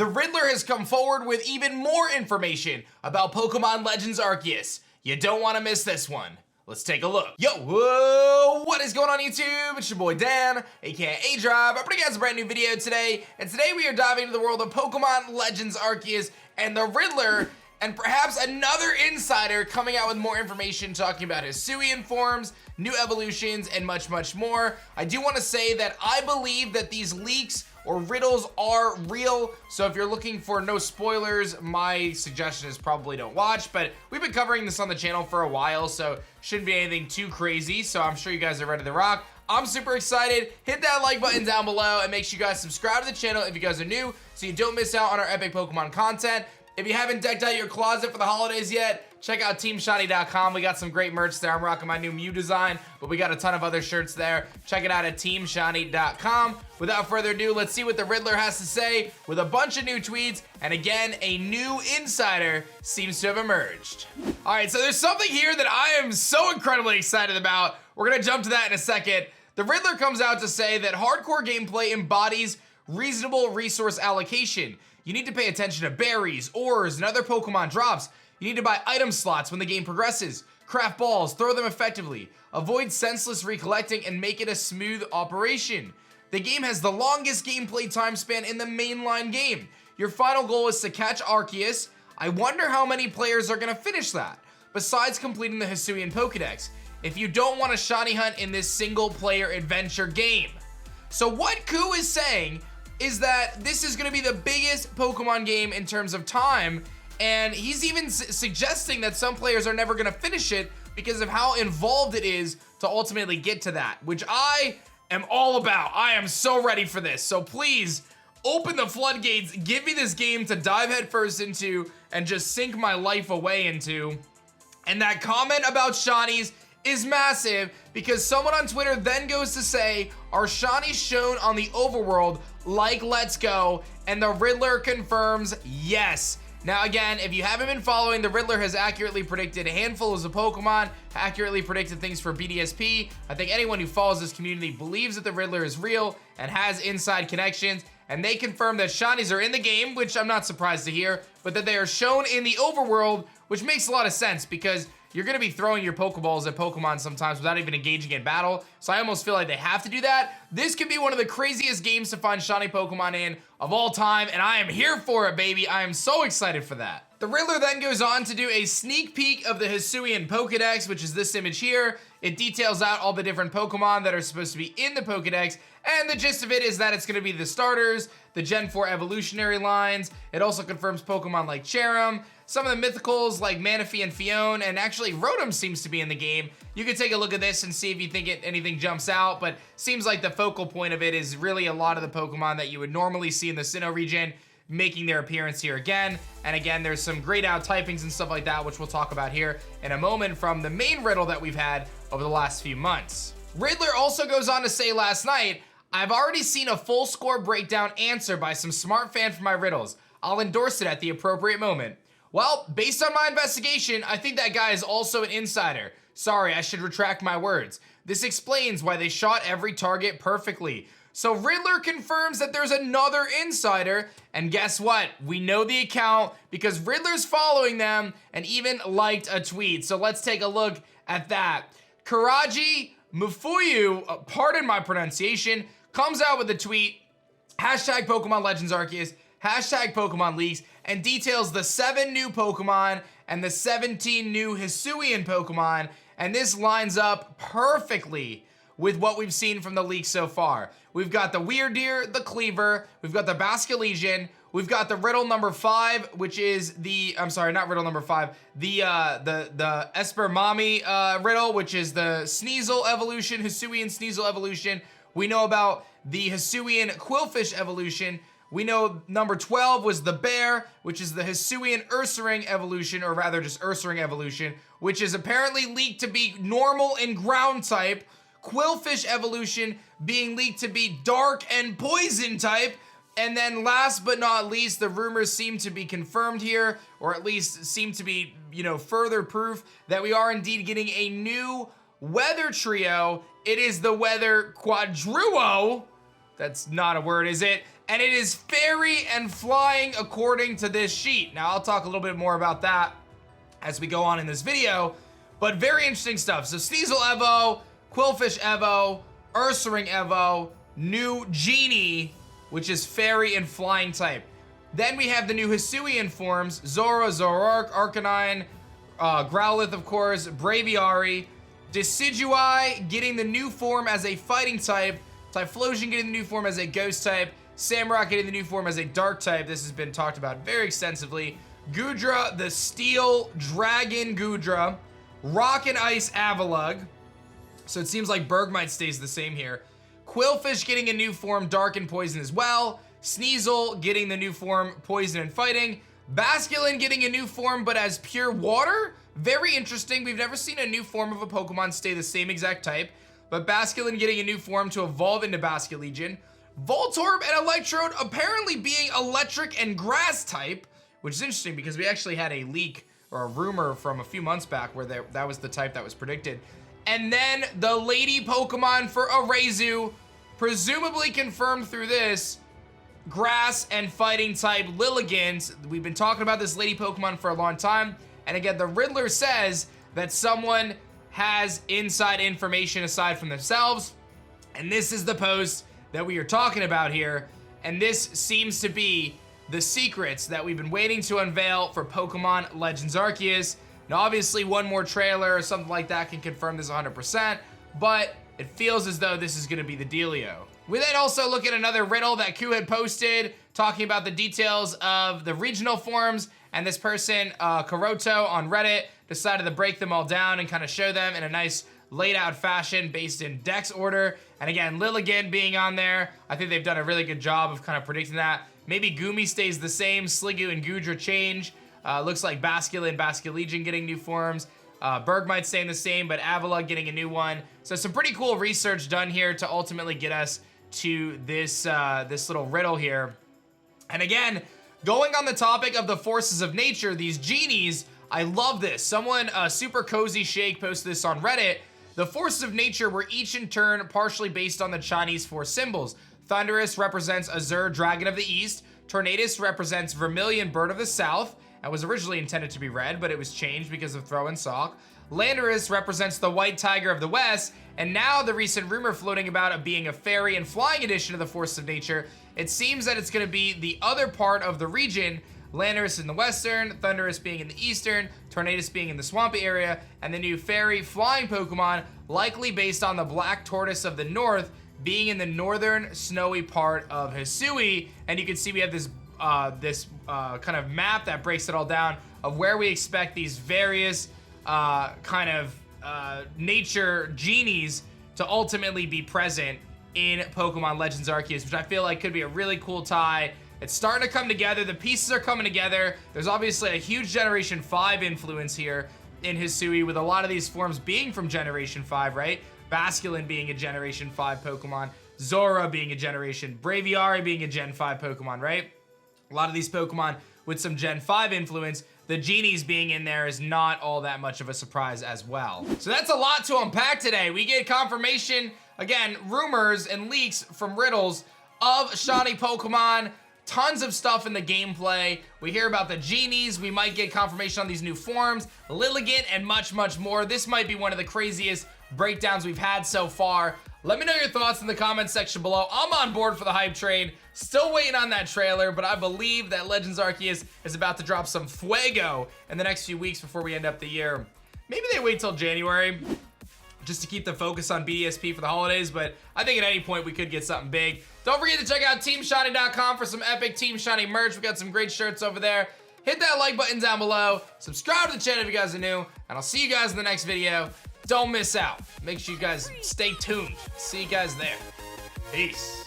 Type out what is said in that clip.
the Riddler has come forward with even more information about Pokemon Legends Arceus. You don't want to miss this one. Let's take a look. Yo, whoa, what is going on YouTube? It's your boy Dan, aka aDrive. I'm bringing you guys a brand new video today, and today we are diving into the world of Pokemon Legends Arceus and the Riddler, and perhaps another insider coming out with more information talking about Hisuian forms, new evolutions, and much, much more. I do want to say that I believe that these leaks or riddles are real, so if you're looking for no spoilers, my suggestion is probably don't watch, but we've been covering this on the channel for a while, so shouldn't be anything too crazy, so I'm sure you guys are ready to rock. I'm super excited. Hit that like button down below and make sure you guys subscribe to the channel if you guys are new so you don't miss out on our epic Pokemon content. If you haven't decked out your closet for the holidays yet, check out TeamShiny.com. We got some great merch there. I'm rocking my new Mew design, but we got a ton of other shirts there. Check it out at TeamShiny.com. Without further ado, let's see what the Riddler has to say with a bunch of new tweets, and again, a new insider seems to have emerged. All right, so there's something here that I am so incredibly excited about. We're gonna jump to that in a second. The Riddler comes out to say that hardcore gameplay embodies reasonable resource allocation. You need to pay attention to berries, ores, and other Pokemon drops. You need to buy item slots when the game progresses, craft balls, throw them effectively, avoid senseless recollecting, and make it a smooth operation. The game has the longest gameplay time span in the mainline game. Your final goal is to catch Arceus. I wonder how many players are gonna finish that, besides completing the Hisuian Pokedex, if you don't want a shiny hunt in this single player adventure game. So what Ku is saying is that this is gonna be the biggest Pokemon game in terms of time, and he's even suggesting that some players are never gonna finish it because of how involved it is to ultimately get to that, which I am all about. I am so ready for this. So please, open the floodgates, give me this game to dive headfirst into and just sink my life away into. And that comment about Shinies is massive because someone on Twitter then goes to say, are Shinies shown on the overworld like Let's Go? And the Riddler confirms yes. Now again, if you haven't been following, the Riddler has accurately predicted handfuls of Pokemon, accurately predicted things for BDSP. I think anyone who follows this community believes that the Riddler is real and has inside connections, and they confirm that Shinies are in the game, which I'm not surprised to hear, but that they are shown in the overworld, which makes a lot of sense because you're gonna be throwing your Pokeballs at Pokemon sometimes without even engaging in battle, so I almost feel like they have to do that. This could be one of the craziest games to find shiny Pokemon in of all time, and I am here for it, baby. I am so excited for that. The Riddler then goes on to do a sneak peek of the Hisuian Pokedex, which is this image here. It details out all the different Pokemon that are supposed to be in the Pokedex, and the gist of it is that it's gonna be the starters, the Gen 4 evolutionary lines. It also confirms Pokemon like Cherim, some of the mythicals like Manaphy and Fione, and actually Rotom seems to be in the game. You can take a look at this and see if you think anything jumps out, but seems like the focal point of it is really a lot of the Pokemon that you would normally see in the Sinnoh region making their appearance here again. And again, there's some grayed out typings and stuff like that, which we'll talk about here in a moment from the main riddle that we've had over the last few months. Riddler also goes on to say last night, I've already seen a full score breakdown answer by some smart fan for my riddles. I'll endorse it at the appropriate moment. Well, based on my investigation, I think that guy is also an insider. Sorry, I should retract my words. This explains why they shot every target perfectly. So Riddler confirms that there's another insider, and guess what? We know the account because Riddler's following them and even liked a tweet. So let's take a look at that. Karaji Mufuyu, pardon my pronunciation, comes out with a tweet, hashtag Pokemon Legends Arceus, hashtag Pokemon Leaks, and details the 7 new Pokemon and the 17 new Hisuian Pokemon, and this lines up perfectly with what we've seen from the leaks so far. We've got the Weirdeer, the Cleaver, we've got the Basculegion, we've got the riddle number 5, which is the, I'm sorry, not riddle number 5, the Espermami riddle, which is the Sneasel evolution, Hisuian Sneasel evolution. We know about the Hisuian QWILFISH evolution. We know number 12 was the Bear, which is the Hisuian Ursaring evolution, or rather just Ursaring evolution, which is apparently leaked to be normal and ground type. QWILFISH evolution being leaked to be dark and poison type. And then last but not least, the rumors seem to be confirmed here, or at least seem to be, further proof that we are indeed getting a new weather trio. It is the Weather Quadruo. That's not a word, is it? and it is fairy and flying according to this sheet. Now, I'll talk a little bit more about that as we go on in this video, but very interesting stuff. So Sneasel Evo, QWILFISH Evo, Ursaring Evo, new Genie, which is fairy and flying type. Then we have the new Hisuian forms, Zora, Zoroark, Arcanine, Growlithe, of course, Braviary, Decidueye getting the new form as a fighting type, Typhlosion getting the new form as a ghost type, Samurott getting the new form as a dark type. This has been talked about very extensively. Goodra, the Steel Dragon Goodra, Rock and Ice Avalugg. So it seems like Bergmite stays the same here. QWILFISH getting a new form, Dark and Poison as well. Sneasel getting the new form, Poison and Fighting. Basculin getting a new form, but as pure water. Very interesting. We've never seen a new form of a Pokemon stay the same exact type. But Basculin getting a new form to evolve into Basculegion. Voltorb and Electrode apparently being electric and grass type, which is interesting because we actually had a leak or a rumor from a few months back where that was the type that was predicted. And then the lady Pokemon for Araizu, presumably confirmed through this, grass and fighting type Lilligant. We've been talking about this lady Pokemon for a long time. And again, the Riddler says that someone has inside information aside from themselves. And this is the post that we are talking about here. And this seems to be the secrets that we've been waiting to unveil for Pokemon Legends Arceus. Now, obviously, one more trailer or something like that can confirm this 100%, but it feels as though this is going to be the dealio. We then also look at another riddle that Q had posted, talking about the details of the regional forms, and this person, Karoto on Reddit, decided to break them all down and kind of show them in a nice laid out fashion based in Dex order. And again, Lilligant being on there, I think they've done a really good job of kind of predicting that. Maybe Goomy stays the same, Sliggoo and Goodra change. Looks like Basculin, Basculegion getting new forms. Bergmite staying the same, but Avalugg getting a new one. So some pretty cool research done here to ultimately get us to this, this little riddle here. And again, going on the topic of the forces of nature, these genies, I love this. Someone, Super Cozy Shake, posted this on Reddit. The forces of nature were each in turn partially based on the Chinese four symbols. Thunderous represents Azure, Dragon of the East. Tornadus represents Vermilion, Bird of the South, and was originally intended to be red, but it was changed because of Throw and Sock. Landorus represents the White Tiger of the West, and now the recent rumor floating about it being a fairy and flying edition of the Force of Nature, it seems that it's going to be the other part of the region, Landorus in the western, Thunderous being in the eastern, Tornadus being in the swampy area, and the new fairy flying Pokemon, likely based on the Black Tortoise of the North, being in the northern snowy part of Hisui. And you can see we have this kind of map that breaks it all down of where we expect these various kind of nature genies to ultimately be present in Pokemon Legends Arceus, which I feel like could be a really cool tie. It's starting to come together. The pieces are coming together. There's obviously a huge Generation 5 influence here in Hisui, with a lot of these forms being from Generation 5, right? Basculin being a Generation 5 Pokemon, Zora being a Generation, Braviary being a Gen 5 Pokemon, right? A lot of these Pokemon with some Gen 5 influence. The genies being in there is not all that much of a surprise as well. So that's a lot to unpack today. We get confirmation, again, rumors and leaks from Riddles of shiny Pokemon. Tons of stuff in the gameplay. We hear about the genies. We might get confirmation on these new forms, Lilligant, and much, much more. This might be one of the craziest breakdowns we've had so far. Let me know your thoughts in the comments section below. I'm on board for the hype train. Still waiting on that trailer, but I believe that Legends Arceus is about to drop some fuego in the next few weeks before we end up the year. Maybe they wait till January just to keep the focus on BDSP for the holidays, but I think at any point we could get something big. Don't forget to check out TeamShiny.com for some epic Team Shiny merch. We got some great shirts over there. Hit that like button down below. Subscribe to the channel if you guys are new, and I'll see you guys in the next video. Don't miss out. Make sure you guys stay tuned. See you guys there. Peace.